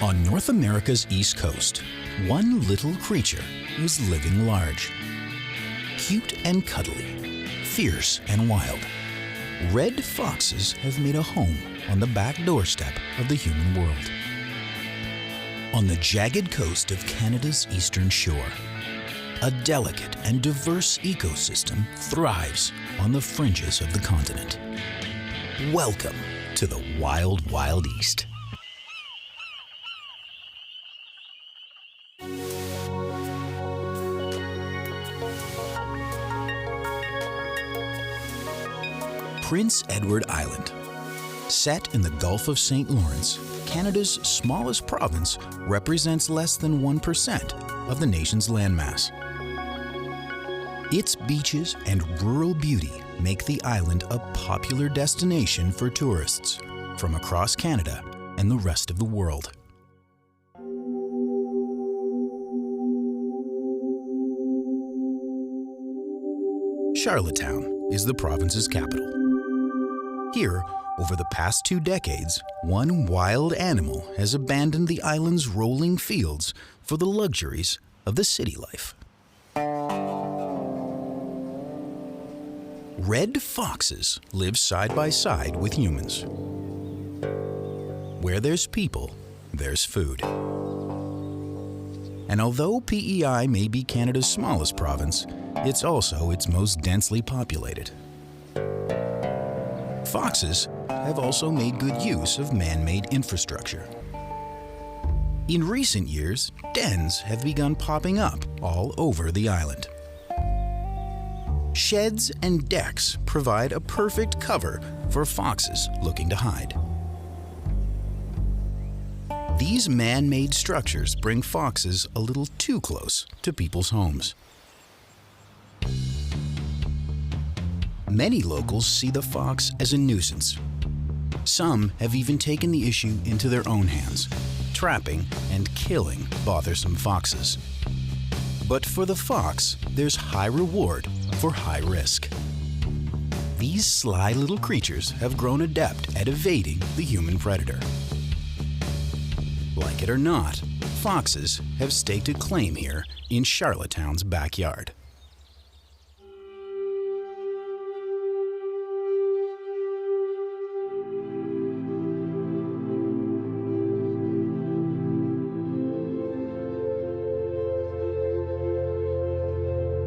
On North America's East Coast, one little creature is living large. Cute and cuddly, fierce and wild, red foxes have made a home on the back doorstep of the human world. On the jagged coast of Canada's eastern shore, a delicate and diverse ecosystem thrives on the fringes of the continent. Welcome to the Wild, Wild East. Prince Edward Island. Set in the Gulf of St. Lawrence, Canada's smallest province represents less than 1% of the nation's landmass. Its beaches and rural beauty make the island a popular destination for tourists from across Canada and the rest of the world. Charlottetown is the province's capital. Here, over the past 2 decades, one wild animal has abandoned the island's rolling fields for the luxuries of the city life. Red foxes live side by side with humans. Where there's people, there's food. And although PEI may be Canada's smallest province, it's also its most densely populated. Foxes have also made good use of man-made infrastructure. In recent years, dens have begun popping up all over the island. Sheds and decks provide a perfect cover for foxes looking to hide. These man-made structures bring foxes a little too close to people's homes. Many locals see the fox as a nuisance. Some have even taken the issue into their own hands, trapping and killing bothersome foxes. But for the fox, there's high reward for high risk. These sly little creatures have grown adept at evading the human predator. Like it or not, foxes have staked a claim here in Charlottetown's backyard.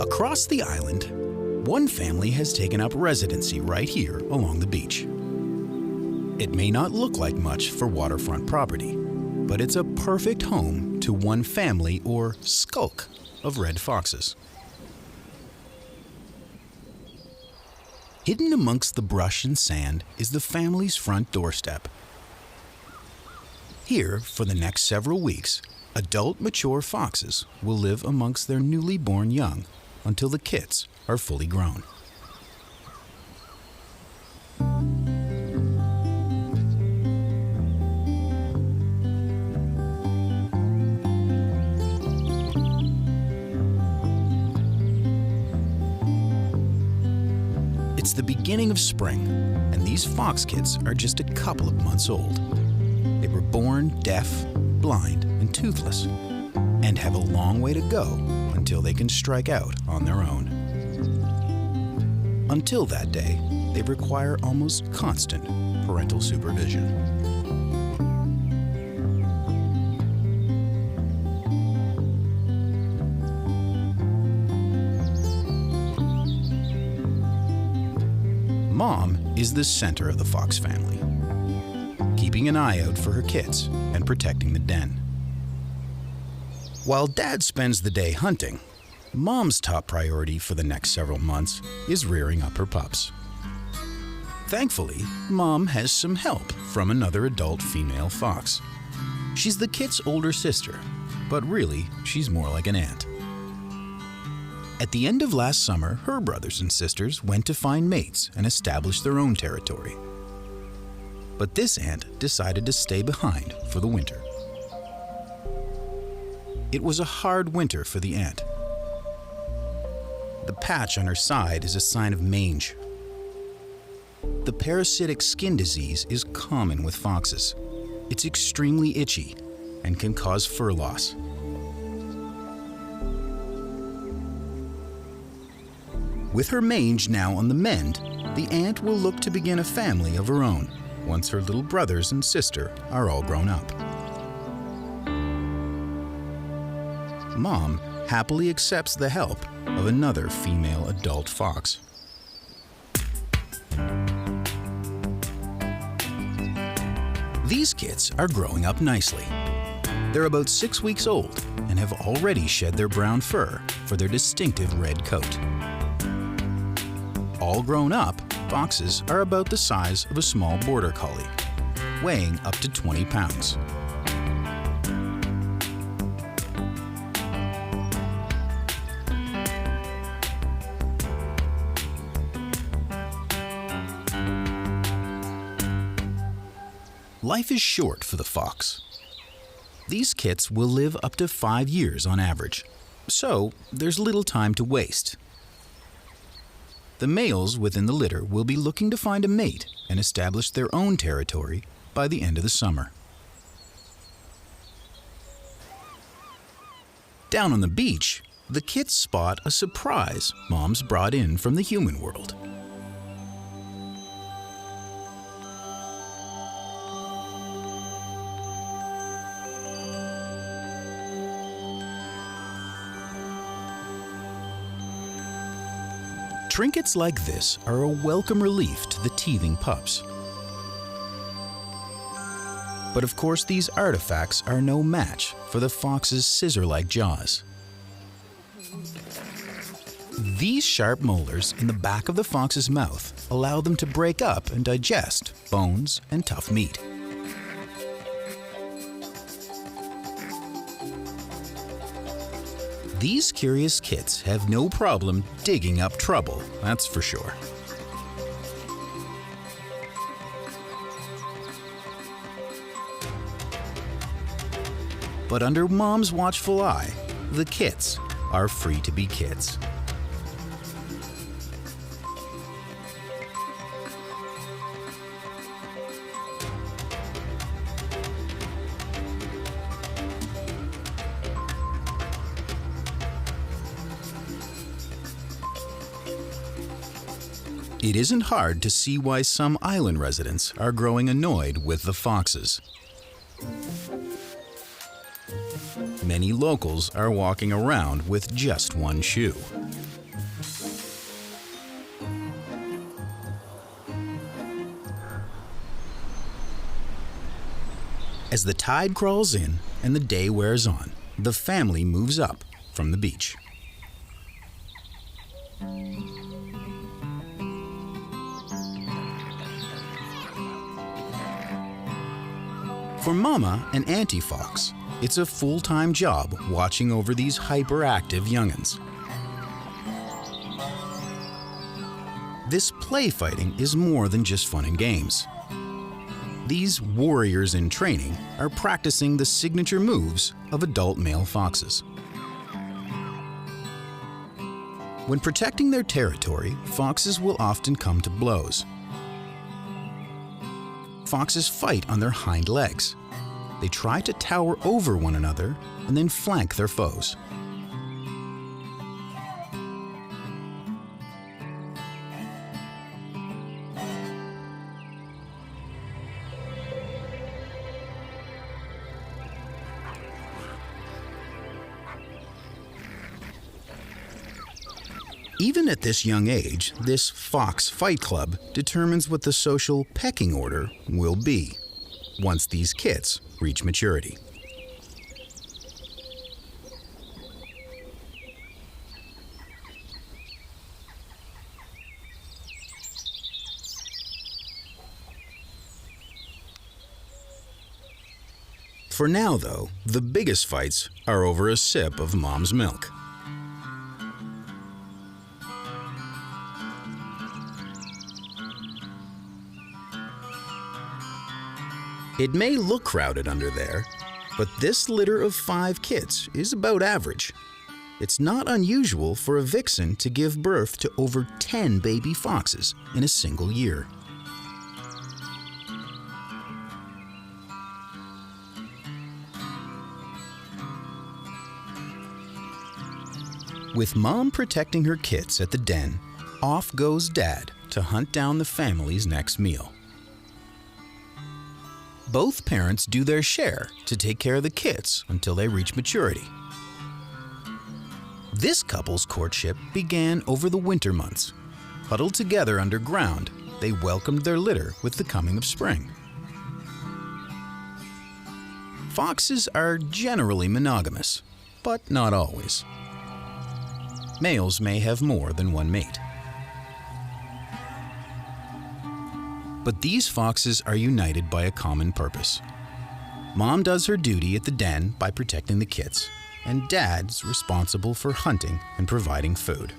Across the island, one family has taken up residency right here along the beach. It may not look like much for waterfront property, but it's a perfect home to one family or skulk of red foxes. Hidden amongst the brush and sand is the family's front doorstep. Here, for the next several weeks, adult mature foxes will live amongst their newly born young until the kits are fully grown. It's the beginning of spring, and these fox kits are just a couple of months old. They were born deaf, blind, and toothless, and have a long way to go until they can strike out on their own. Until that day, they require almost constant parental supervision. Mom is the center of the fox family, keeping an eye out for her kits and protecting the den. While Dad spends the day hunting, Mom's top priority for the next several months is rearing up her pups. Thankfully, Mom has some help from another adult female fox. She's the kit's older sister, but really, she's more like an aunt. At the end of last summer, her brothers and sisters went to find mates and establish their own territory. But this aunt decided to stay behind for the winter. It was a hard winter for the aunt. The patch on her side is a sign of mange. The parasitic skin disease is common with foxes. It's extremely itchy, and can cause fur loss. With her mange now on the mend, the ant will look to begin a family of her own once her little brothers and sister are all grown up. Mom happily accepts the help of another female adult fox. These kits are growing up nicely. They're about 6 weeks old and have already shed their brown fur for their distinctive red coat. All grown up, foxes are about the size of a small border collie, weighing up to 20 pounds. Life is short for the fox. These kits will live up to 5 years on average, so there's little time to waste. The males within the litter will be looking to find a mate and establish their own territory by the end of the summer. Down on the beach, the kits spot a surprise Mom's brought in from the human world. Trinkets like this are a welcome relief to the teething pups. But of course, these artifacts are no match for the fox's scissor-like jaws. These sharp molars in the back of the fox's mouth allow them to break up and digest bones and tough meat. These curious kits have no problem digging up trouble, that's for sure. But under Mom's watchful eye, the kits are free to be kids. It isn't hard to see why some island residents are growing annoyed with the foxes. Many locals are walking around with just one shoe. As the tide crawls in and the day wears on, the family moves up from the beach. For Mama and Auntie Fox, it's a full-time job watching over these hyperactive young'uns. This play fighting is more than just fun and games. These warriors in training are practicing the signature moves of adult male foxes. When protecting their territory, foxes will often come to blows. Foxes fight on their hind legs. They try to tower over one another and then flank their foes. Even at this young age, this Fox Fight Club determines what the social pecking order will be once these kits reach maturity. For now, though, the biggest fights are over a sip of Mom's milk. It may look crowded under there, but this litter of 5 kits is about average. It's not unusual for a vixen to give birth to over 10 baby foxes in a single year. With Mom protecting her kits at the den, off goes Dad to hunt down the family's next meal. Both parents do their share to take care of the kits until they reach maturity. This couple's courtship began over the winter months. Huddled together underground, they welcomed their litter with the coming of spring. Foxes are generally monogamous, but not always. Males may have more than one mate. But these foxes are united by a common purpose. Mom does her duty at the den by protecting the kits, and Dad's responsible for hunting and providing food.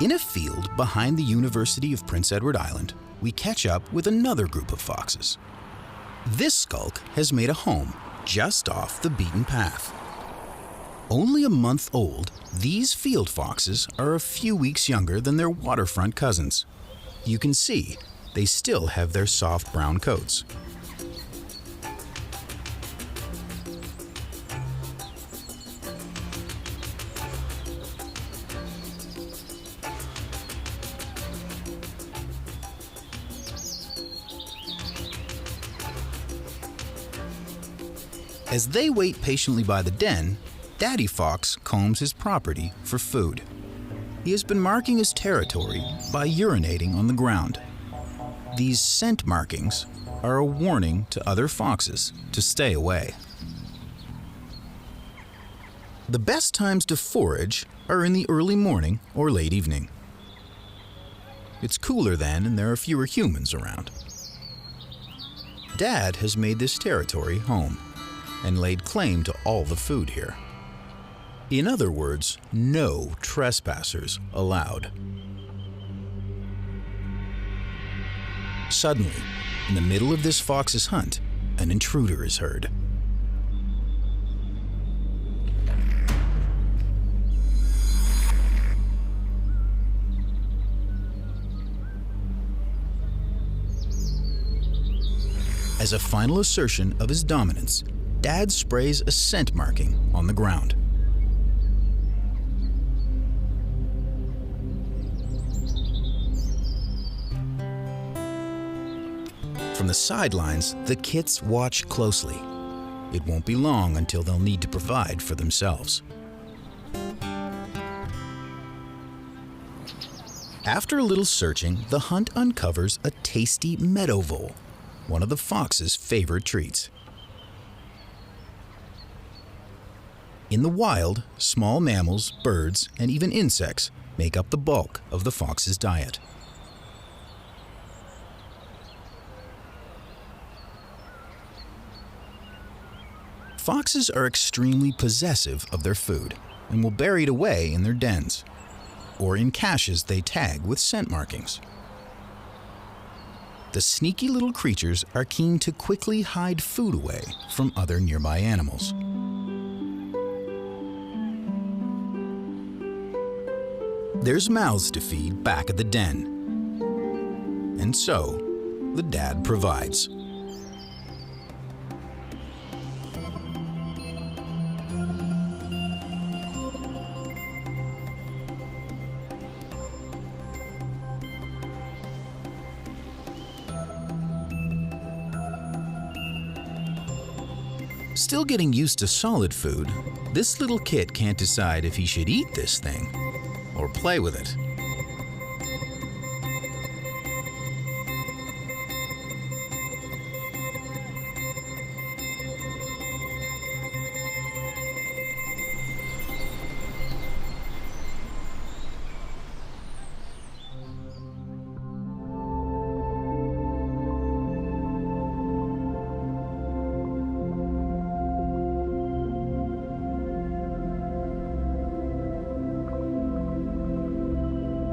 In a field behind the University of Prince Edward Island, we catch up with another group of foxes. This skulk has made a home just off the beaten path. Only a month old, these field foxes are a few weeks younger than their waterfront cousins. You can see they still have their soft brown coats. As they wait patiently by the den, Daddy Fox combs his property for food. He has been marking his territory by urinating on the ground. These scent markings are a warning to other foxes to stay away. The best times to forage are in the early morning or late evening. It's cooler then and there are fewer humans around. Dad has made this territory home and laid claim to all the food here. In other words, no trespassers allowed. Suddenly, in the middle of this fox's hunt, an intruder is heard. As a final assertion of his dominance, Dad sprays a scent marking on the ground. From the sidelines, the kits watch closely. It won't be long until they'll need to provide for themselves. After a little searching, the hunt uncovers a tasty meadow vole, one of the fox's favorite treats. In the wild, small mammals, birds, and even insects make up the bulk of the fox's diet. Foxes are extremely possessive of their food and will bury it away in their dens or in caches they tag with scent markings. The sneaky little creatures are keen to quickly hide food away from other nearby animals. There's mouths to feed back at the den, and so the dad provides. Still getting used to solid food, this little kit can't decide if he should eat this thing or play with it.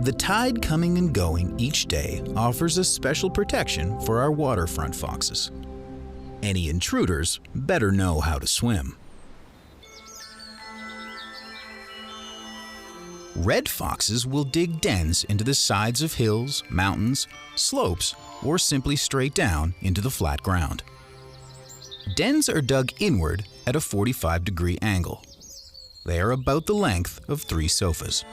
The tide coming and going each day offers a special protection for our waterfront foxes. Any intruders better know how to swim. Red foxes will dig dens into the sides of hills, mountains, slopes, or simply straight down into the flat ground. Dens are dug inward at a 45-degree angle. They are about the length of 3 sofas.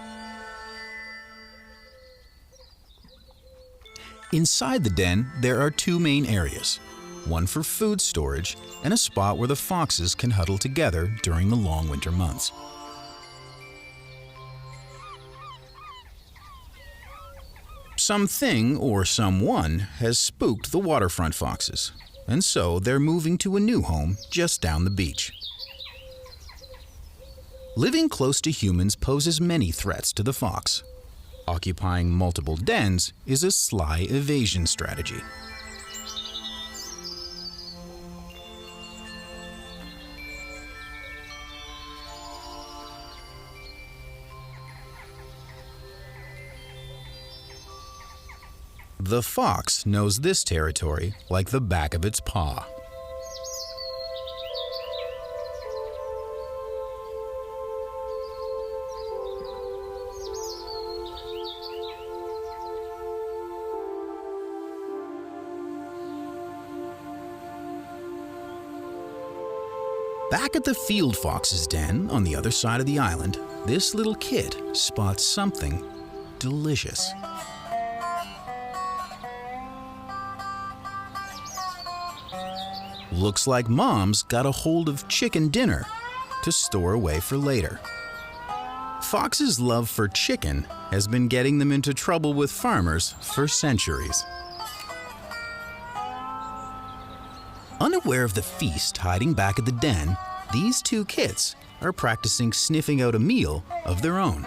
Inside the den, there are 2 main areas, one for food storage and a spot where the foxes can huddle together during the long winter months. Something or someone has spooked the waterfront foxes, and so they're moving to a new home just down the beach. Living close to humans poses many threats to the fox. Occupying multiple dens is a sly evasion strategy. The fox knows this territory like the back of its paw. Back at the field fox's den on the other side of the island, this little kid spots something delicious. Looks like Mom's got a hold of chicken dinner to store away for later. Fox's love for chicken has been getting them into trouble with farmers for centuries. Unaware of the feast hiding back at the den, these 2 kits are practicing sniffing out a meal of their own.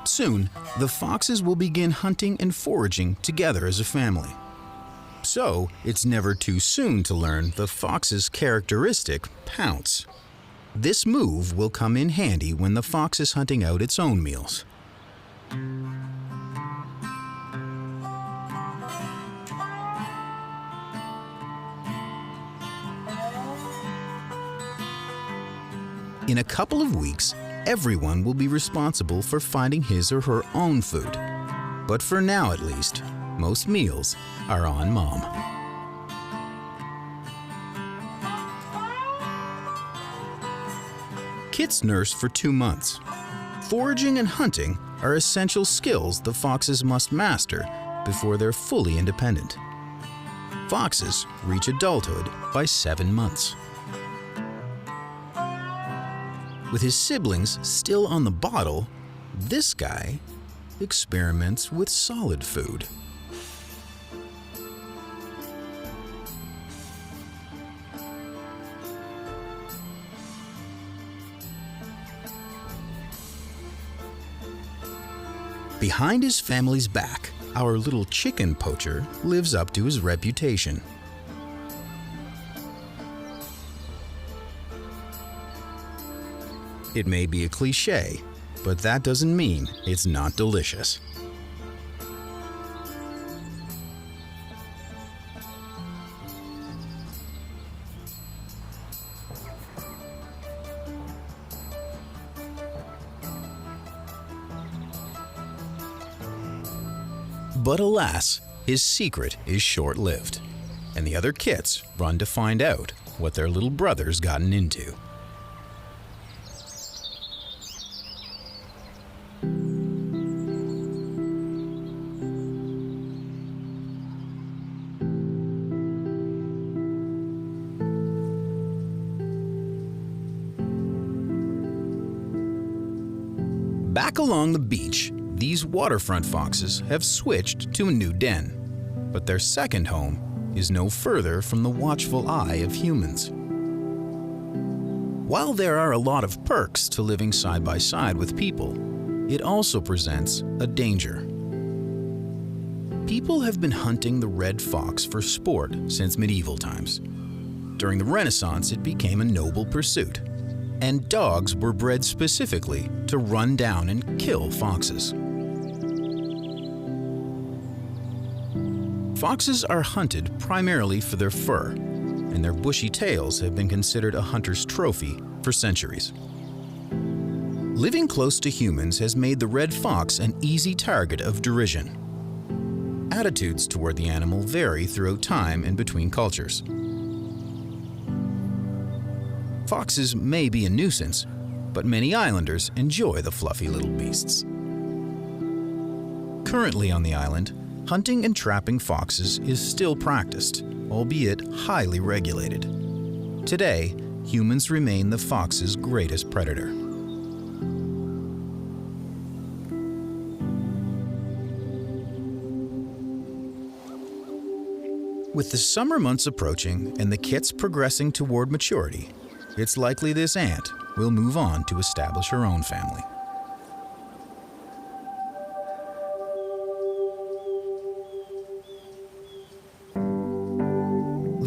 Soon, the foxes will begin hunting and foraging together as a family. So, it's never too soon to learn the fox's characteristic pounce. This move will come in handy when the fox is hunting out its own meals. In a couple of weeks, everyone will be responsible for finding his or her own food. But for now at least, most meals are on Mom. Kits nurse for 2 months. Foraging and hunting are essential skills the foxes must master before they're fully independent. Foxes reach adulthood by 7 months. With his siblings still on the bottle, this guy experiments with solid food. Behind his family's back, our little chicken poacher lives up to his reputation. It may be a cliché, but that doesn't mean it's not delicious. But alas, his secret is short-lived, and the other kits run to find out what their little brother's gotten into. Back along the beach, these waterfront foxes have switched to a new den, but their second home is no further from the watchful eye of humans. While there are a lot of perks to living side by side with people, it also presents a danger. People have been hunting the red fox for sport since medieval times. During the Renaissance, it became a noble pursuit, and dogs were bred specifically to run down and kill foxes. Foxes are hunted primarily for their fur, and their bushy tails have been considered a hunter's trophy for centuries. Living close to humans has made the red fox an easy target of derision. Attitudes toward the animal vary throughout time and between cultures. Foxes may be a nuisance, but many islanders enjoy the fluffy little beasts. Currently on the island, hunting and trapping foxes is still practiced, albeit highly regulated. Today, humans remain the fox's greatest predator. With the summer months approaching and the kits progressing toward maturity, it's likely this ant will move on to establish her own family.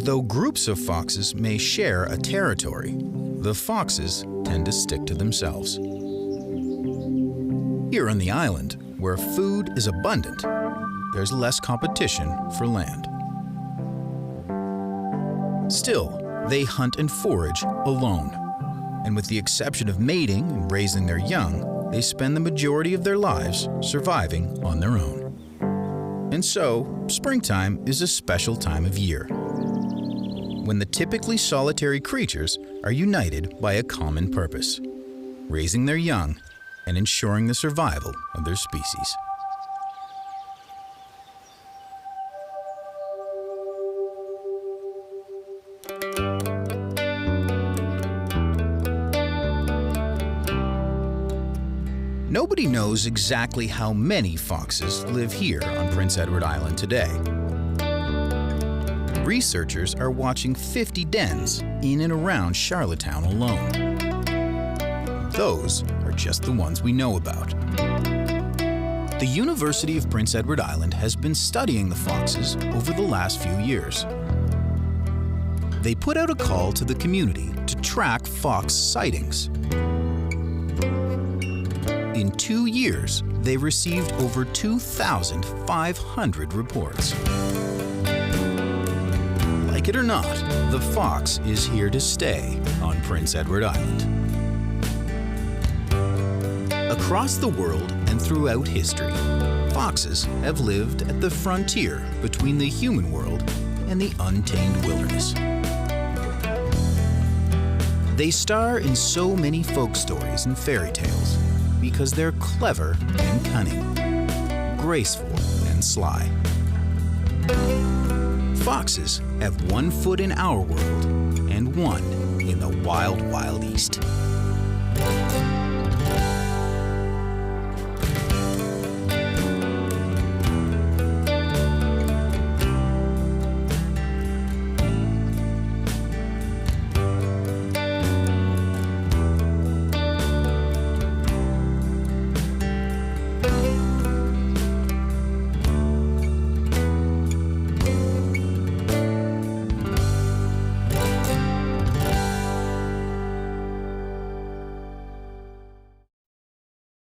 Though groups of foxes may share a territory, the foxes tend to stick to themselves. Here on the island, where food is abundant, there's less competition for land. Still, they hunt and forage alone, and with the exception of mating and raising their young, they spend the majority of their lives surviving on their own. And so, springtime is a special time of year, when the typically solitary creatures are united by a common purpose: raising their young and ensuring the survival of their species. Nobody knows exactly how many foxes live here on Prince Edward Island today. Researchers are watching 50 dens in and around Charlottetown alone. Those are just the ones we know about. The University of Prince Edward Island has been studying the foxes over the last few years. They put out a call to the community to track fox sightings. In 2 years, they received over 2,500 reports. Like it or not, the fox is here to stay on Prince Edward Island. Across the world and throughout history, foxes have lived at the frontier between the human world and the untamed wilderness. They star in so many folk stories and fairy tales because they're clever and cunning, graceful and sly. Foxes have one foot in our world and one in the wild, wild east.